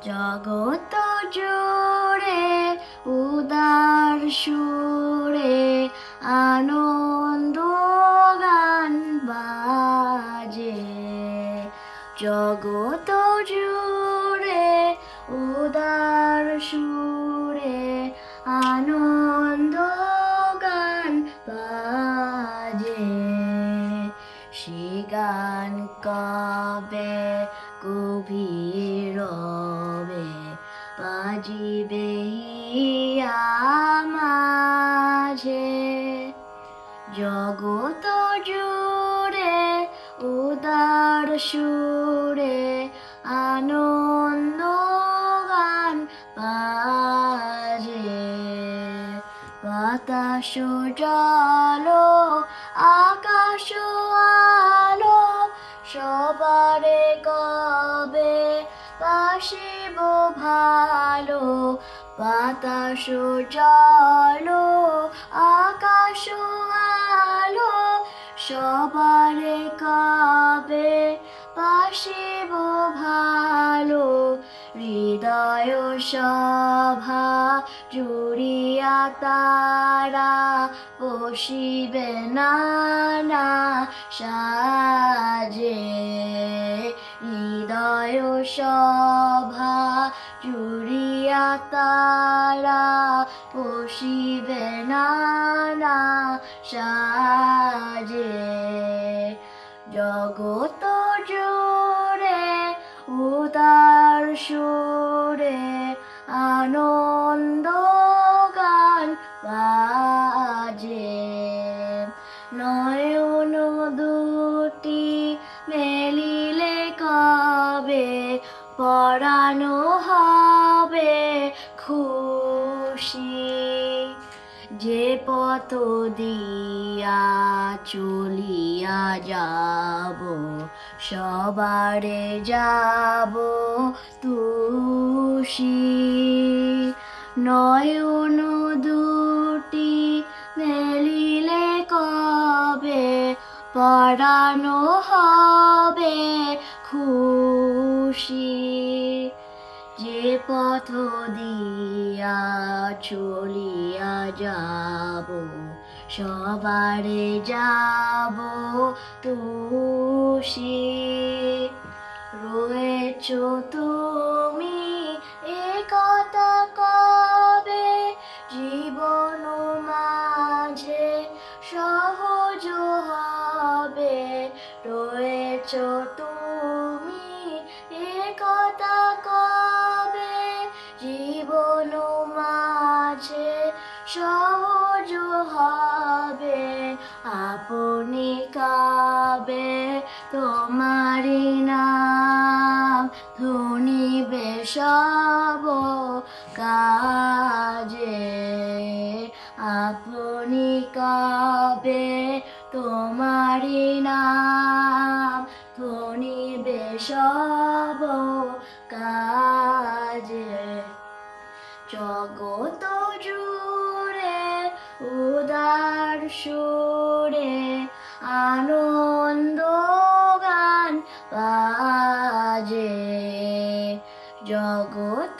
জগত জুড়ে উদার সুরে আনন্দ গান বাজে। জগত জুড়ে উদার সুরে আনন্দ গান বাজে। সে গান কবে গভীর রবে বাজিবে মাঝে। জগত জুড়ে উদার সুরে আনন্দ গান বাজে। বাতাস জল আকাশ আলো সবারে কবে বাসিব ভালো। বাতাস জল আকাশ আলো সবারে কবে বাসিব ভালো। হৃদয় সভা জুড়িয়া তারা বসিবে নানা সাজে। হৃদয় সভা জুড়িয়া তারা বসিবে নানা সাজে। জগত জুড়ে উদার সুরে আনন্দ গান বাজে। নয়ন দুটি মেলিলে কবে পরানো হবে খুশি। যে পথ দিয়া চলিয়া যাব সবারে যাব তুষি। নয়ন দুটি মেলিলে কবে পরানো হবে খুশি। যে পথ দিয়া চলিয়া যাব সবারে যাব তুষি। রয়েছ তুমি এ কথা কবে জীবন মাঝে সহজ হবে। রয়েছ তুমি এ কথা কবে জীবন মাঝে সহজ হবে। আপনি কবে তোমারি নাম ধনিবে সব কাজে। আপনি কবে তোমারি নাম ধনিবে সব কাজে। জগত জুড়ে উদার সুরে আনন্দ গান বাজে। জগত